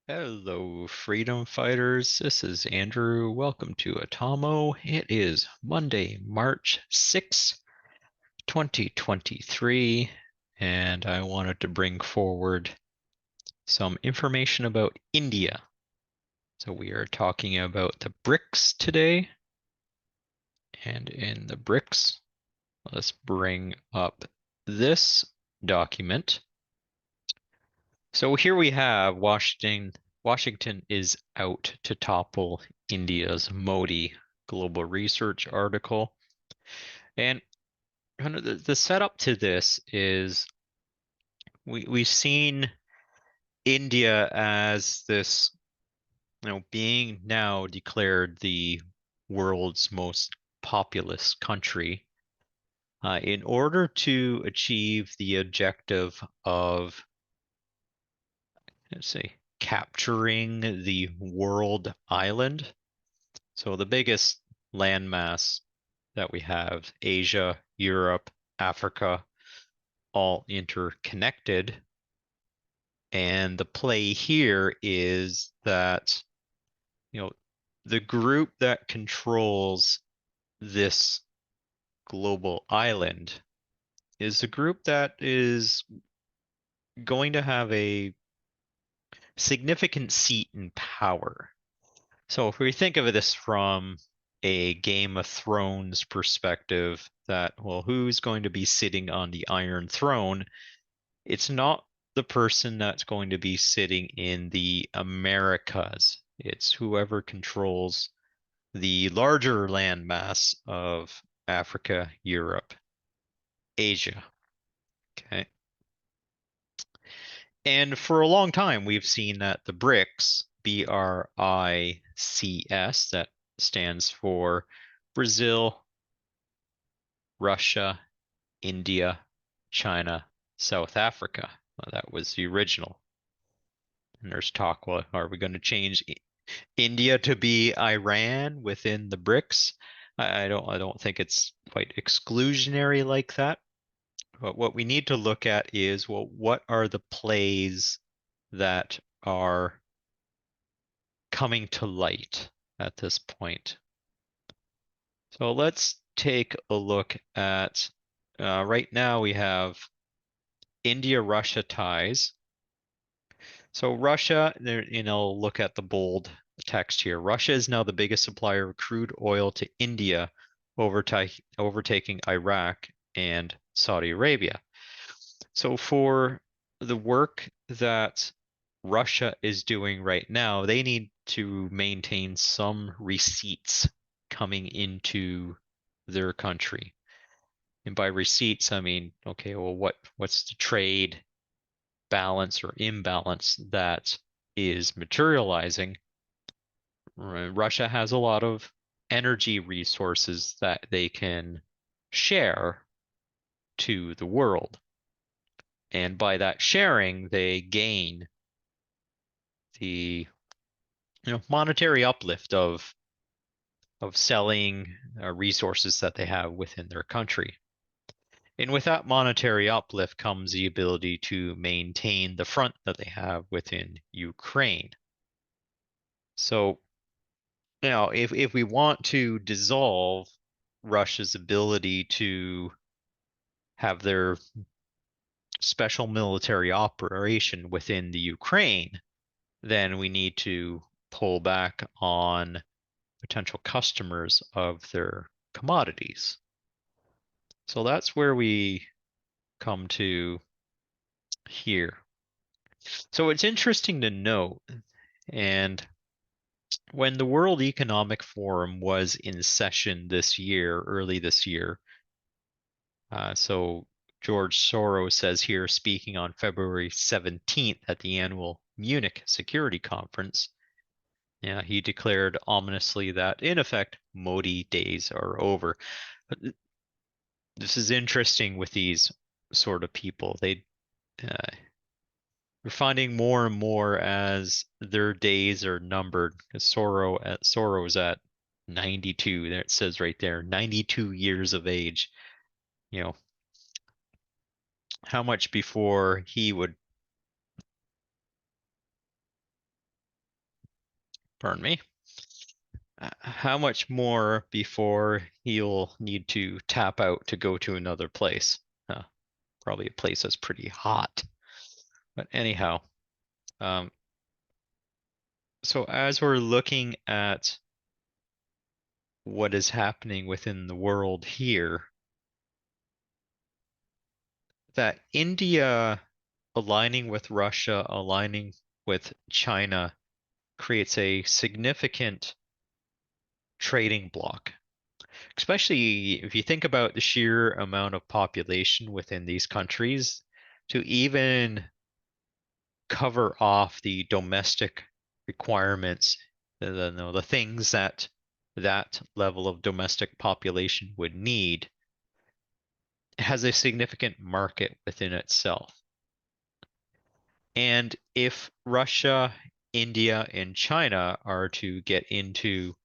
Hello, freedom fighters. This is Andrew. Welcome to Atomo. It is Monday, March 6th, 2023, and I wanted to bring forward some information about India. So we are talking about the BRICS today, and in the BRICS, let's bring up this document. So here we have Washington. Washington is out to topple India's Modi global research article. And kind of the setup to this is we've seen India as this, being now declared the world's most populous country. In order to achieve the objective of, let's say, capturing the world island. So the biggest landmass that we have, Asia, Europe, Africa, all interconnected. And the play here is that, you know, the group that controls this global island is a group that is going to have a significant seat in power. So if we think of this from a Game of Thrones perspective, that, well, who's going to be sitting on the Iron Throne? It's not the person that's going to be sitting in the Americas. It's whoever controls the larger landmass of Africa, Europe, Asia. Okay. And for a long time, we've seen that the BRICS, BRICS, that stands for Brazil, Russia, India, China, South Africa. Well, that was the original. And there's talk, well, are we going to change India to be Iran within the BRICS? I don't think it's quite exclusionary like that. But what we need to look at is, well, what are the plays that are coming to light at this point? So let's take a look at right now we have India-Russia ties. So Russia, look at the bold text here. Russia is now the biggest supplier of crude oil to India, overtaking Iraq and Saudi Arabia. So for the work that Russia is doing right now, they need to maintain some receipts coming into their country. And by receipts, I mean, okay, well, what's the trade balance or imbalance that is materializing? Russia has a lot of energy resources that they can share to the world. And by that sharing, they gain the monetary uplift of selling resources that they have within their country. And with that monetary uplift comes the ability to maintain the front that they have within Ukraine. So, if we want to dissolve Russia's ability to have their special military operation within the Ukraine, then we need to pull back on potential customers of their commodities. So that's where we come to here. So it's interesting to note, and when the World Economic Forum was in session this year, early this year, so George Soros says here, speaking on February 17th at the annual Munich Security Conference, yeah, he declared ominously that, in effect, Modi days are over. But this is interesting with these sort of people. Uh, we're finding more and more as their days are numbered. Because Soros at 92. There it says right there, 92 years of age. You know, how much before he would pardon me, how much more before he'll need to tap out to go to another place? Probably a place that's pretty hot. But anyhow, um, so as we're looking at what is happening within the world here, that India aligning with Russia, aligning with China creates a significant trading bloc. Especially if you think about the sheer amount of population within these countries, to even cover off the domestic requirements, the things that that level of domestic population would need, has a significant market within itself. And if Russia, India, and China are to get into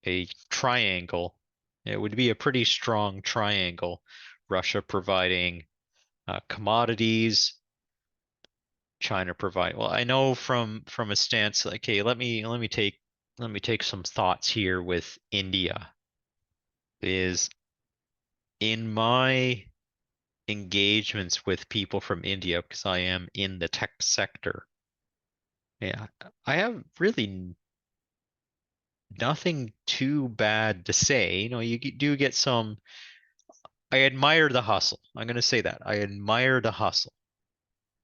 a triangle, it would be a pretty strong triangle. Russia providing commodities, China provide. Well, I know from a stance like, okay, let me take some thoughts here with India. Is in my engagements with people from India, because I am in the tech sector, yeah, I have really nothing too bad to say. You do get some. I admire the hustle. I'm going to say that. I admire the hustle.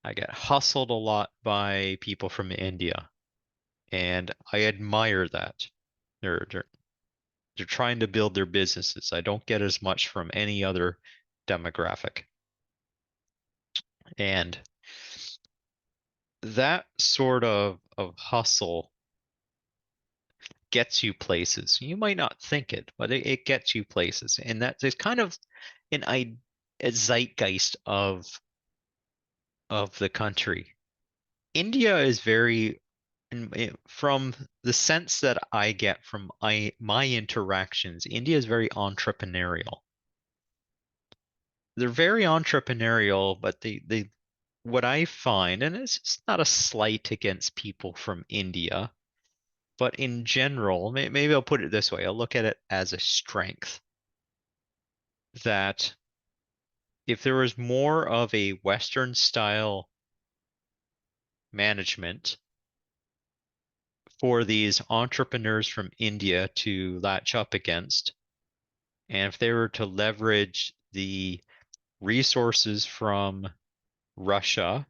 I get hustled a lot by people from India, and I admire that. They're they're trying to build their businesses. I don't get as much from any other demographic. And that sort of hustle gets you places. You might not think it, but it gets you places. And that is kind of an a zeitgeist of the country. India is very, from the sense that I get from my interactions, India is very entrepreneurial. They're very entrepreneurial, but they what I find, and it's not a slight against people from India, but in general, maybe I'll put it this way. I'll look at it as a strength that if there was more of a Western style management for these entrepreneurs from India to latch up against, and if they were to leverage the resources from Russia,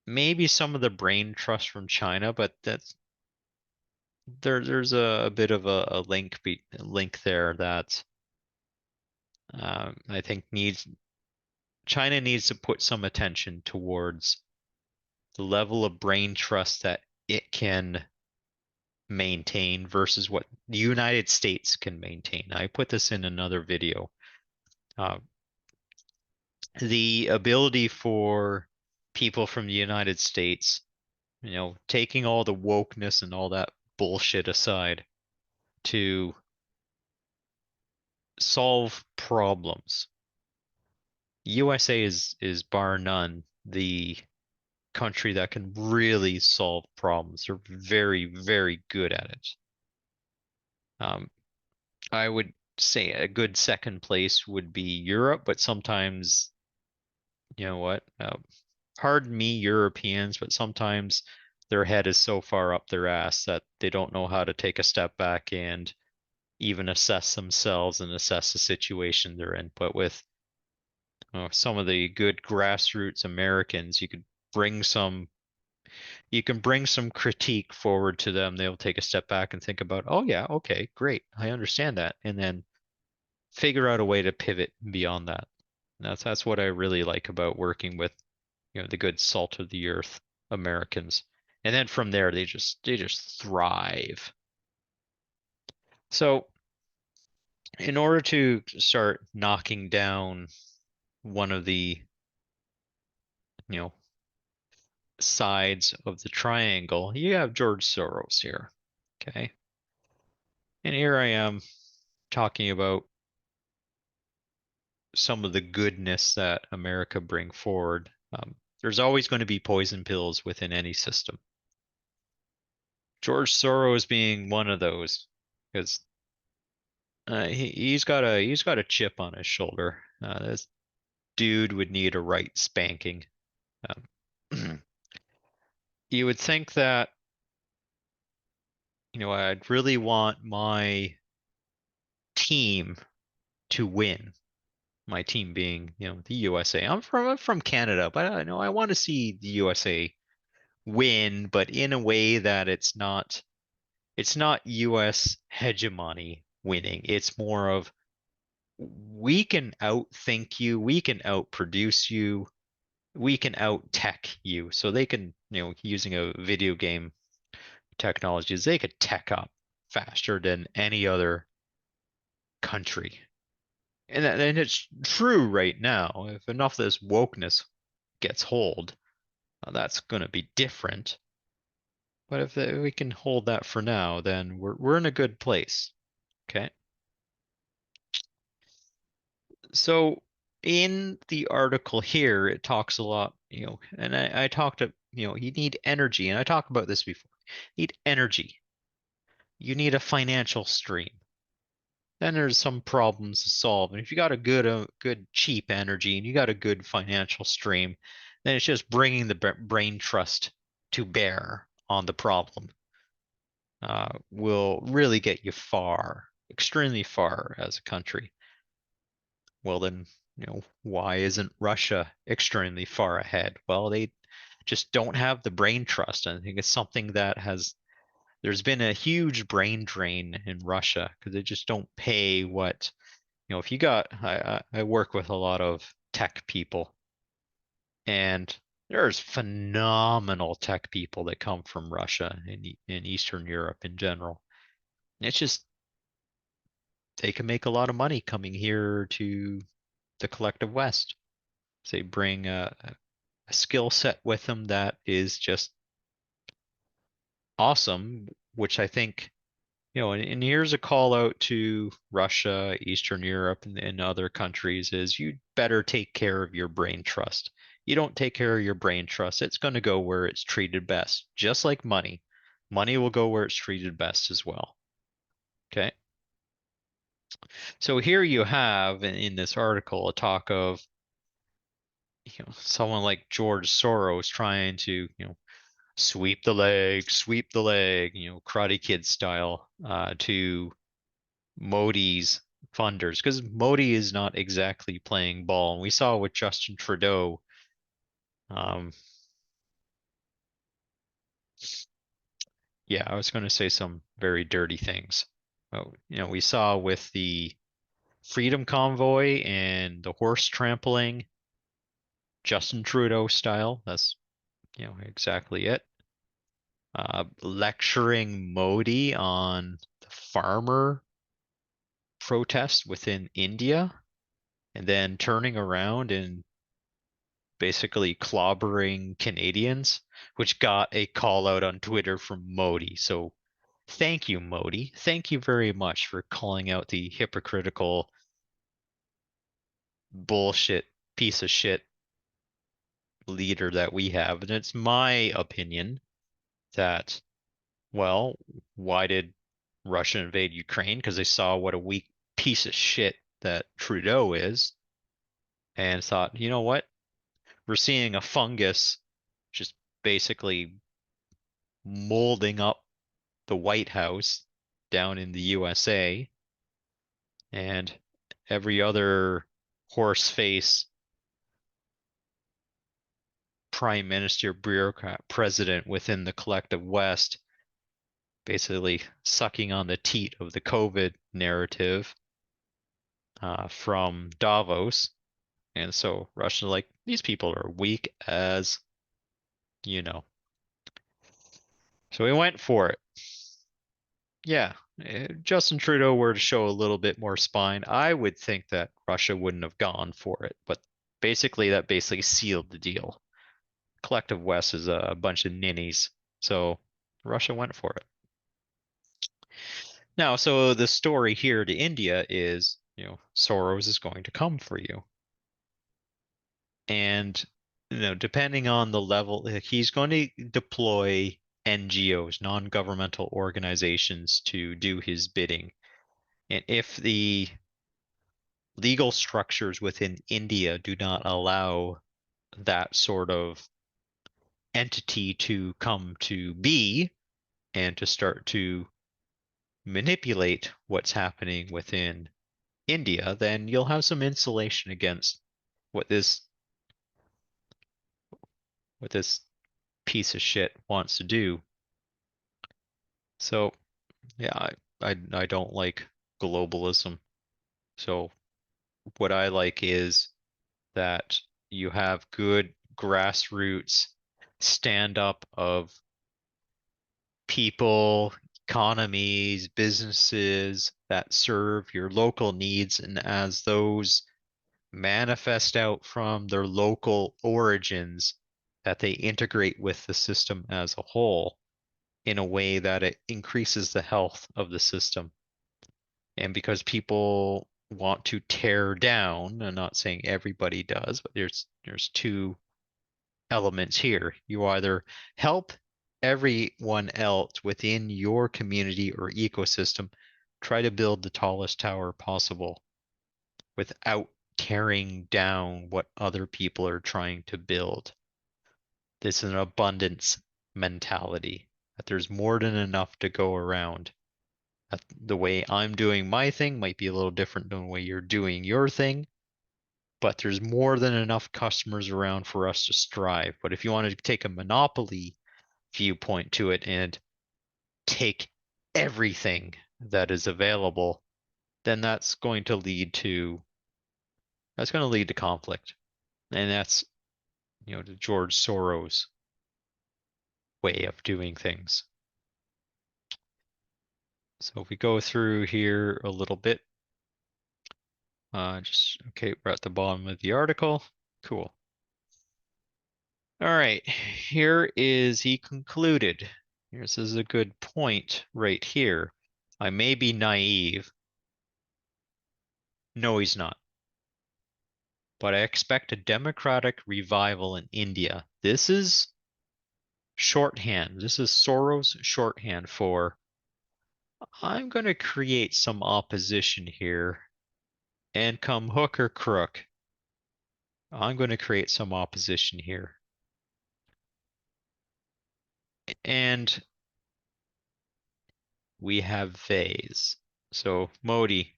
maybe some of the brain trust from China, but there's a bit of a link there that I think China needs to put some attention towards the level of brain trust that it can maintain versus what the United States can maintain. I put this in another video. Uh, the ability for people from the United States, taking all the wokeness and all that bullshit aside, to solve problems. USA is bar none the country that can really solve problems. They're very, very good at it. Um, I would say a good second place would be Europe, but sometimes, you know what? Pardon me, Europeans, but sometimes their head is so far up their ass that they don't know how to take a step back and even assess themselves and assess the situation they're in. But with some of the good grassroots Americans, you can bring some critique forward to them. They'll take a step back and think about, oh yeah, okay, great, I understand that, and then figure out a way to pivot beyond that. And that's what I really like about working with, the good salt of the earth Americans. And then from there, they just thrive. So in order to start knocking down one of the, you know, sides of the triangle, you have George Soros here. Okay. And here I am talking about some of the goodness that America bring forward. There's always going to be poison pills within any system. George Soros being one of those, because he's got a chip on his shoulder. This dude would need a right spanking. Um, you would think that, I'd really want my team to win. My team being, the USA. I'm from Canada, but I know I want to see the USA win, but in a way that it's not US hegemony winning. It's more of we can outthink you, we can outproduce you, we can out tech you. So they can, using a video game technologies, they could tech up faster than any other country. And it's true right now. If enough of this wokeness gets hold, that's going to be different. But if we can hold that for now, then we're in a good place. Okay. So in the article here, it talks a lot, and I talked to, you need energy, and I talked about this before. You need energy. You need a financial stream. Then there's some problems to solve. And if you got a good cheap energy and you got a good financial stream, then it's just bringing the brain trust to bear on the problem. Will really get you far, extremely far as a country. Well, then, why isn't Russia extremely far ahead? Well, they just don't have the brain trust. And I think it's something that there's been a huge brain drain in Russia because they just don't pay what, if you got, I work with a lot of tech people, and there's phenomenal tech people that come from Russia and in Eastern Europe in general. It's just they can make a lot of money coming here to the collective West. They bring a skill set with them that is just awesome, which I think, and here's a call out to Russia, Eastern Europe, and other countries is you better take care of your brain trust. You don't take care of your brain trust, it's going to go where it's treated best, just like money. Money will go where it's treated best as well. Okay. So here you have in this article a talk of, someone like George Soros trying to, sweep the leg, Karate Kid style, to Modi's funders, because Modi is not exactly playing ball. And we saw with Justin Trudeau, um, yeah, I was going to say some very dirty things. Well, we saw with the Freedom Convoy and the horse trampling, Justin Trudeau style. That's, exactly it. Lecturing Modi on the farmer protest within India, and then turning around and basically clobbering Canadians, which got a call out on Twitter from Modi. So thank you, Modi. Thank you very much for calling out the hypocritical bullshit piece of shit leader that we have. And it's my opinion that, well, why did Russia invade Ukraine? Because they saw what a weak piece of shit that Trudeau is, and thought, you know what? We're seeing a fungus just basically molding up the White House down in the USA, and every other horse face prime minister, bureaucrat, president within the collective West basically sucking on the teat of the COVID narrative from Davos. And so Russia's like, these people are weak as, you know. So we went for it. Yeah, Justin Trudeau were to show a little bit more spine, I would think that Russia wouldn't have gone for it. But basically, that basically sealed the deal. Collective West is a bunch of ninnies, so Russia went for it. Now, so the story here to India is, Soros is going to come for you, and depending on the level, he's going to deploy NGOs, non-governmental organizations, to do his bidding. And if the legal structures within India do not allow that sort of entity to come to be and to start to manipulate what's happening within India, then you'll have some insulation against what this piece of shit wants to do. So yeah, I don't like globalism. So what I like is that you have good grassroots stand up of people, economies, businesses that serve your local needs, and as those manifest out from their local origins, that they integrate with the system as a whole in a way that it increases the health of the system. And because people want to tear down, I'm not saying everybody does, but there's two elements here. You either help everyone else within your community or ecosystem try to build the tallest tower possible without tearing down what other people are trying to build. This is an abundance mentality, that there's more than enough to go around. That the way I'm doing my thing might be a little different than the way you're doing your thing, but there's more than enough customers around for us to strive. But if you want to take a monopoly viewpoint to it and take everything that is available, then that's going to lead to conflict. And that's, the George Soros way of doing things. So if we go through here a little bit, okay, we're at the bottom of the article. Cool. All right, he concluded. This is a good point right here. I may be naive. No, he's not. But I expect a democratic revival in India. This is shorthand. This is Soros shorthand for I'm going to create some opposition here, and come hook or crook, I'm going to create some opposition here. And we have Vase. So Modi,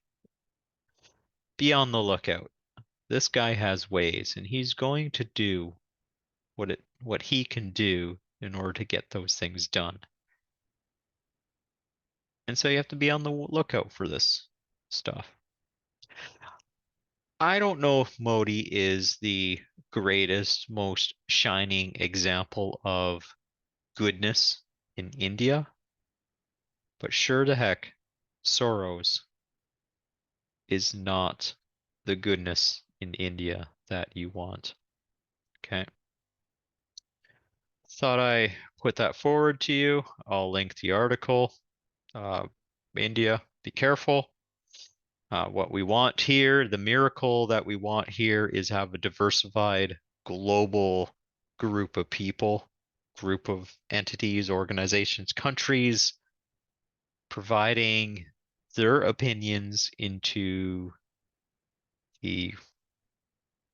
be on the lookout. This guy has ways, and he's going to do what he can do in order to get those things done. And so you have to be on the lookout for this stuff. I don't know if Modi is the greatest, most shining example of goodness in India, but sure to heck, Soros is not the goodness in India that you want. Okay. Thought I put that forward to you. I'll link the article. India, be careful. What we want here, the miracle that we want here is have a diversified global group of people, group of entities, organizations, countries, providing their opinions into the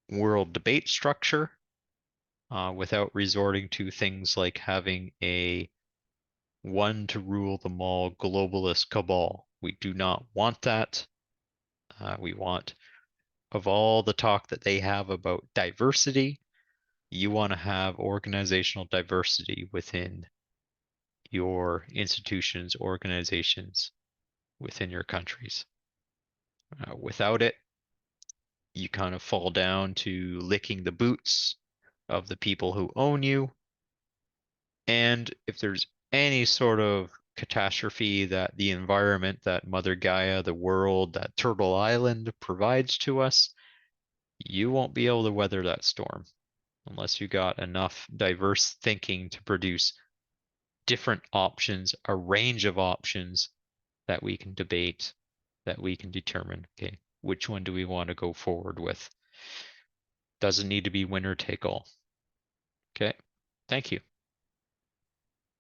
world debate structure without resorting to things like having a one to rule them all globalist cabal. We do not want that. We want, of all the talk that they have about diversity, you want to have organizational diversity within your institutions, organizations, within your countries. Without it, you kind of fall down to licking the boots of the people who own you. And if there's any sort of catastrophe that the environment, that Mother Gaia, the world, that Turtle Island provides to us, you won't be able to weather that storm unless you got enough diverse thinking to produce different options, a range of options that we can debate, that we can determine, okay, which one do we want to go forward with? Doesn't need to be winner take all. Okay, thank you.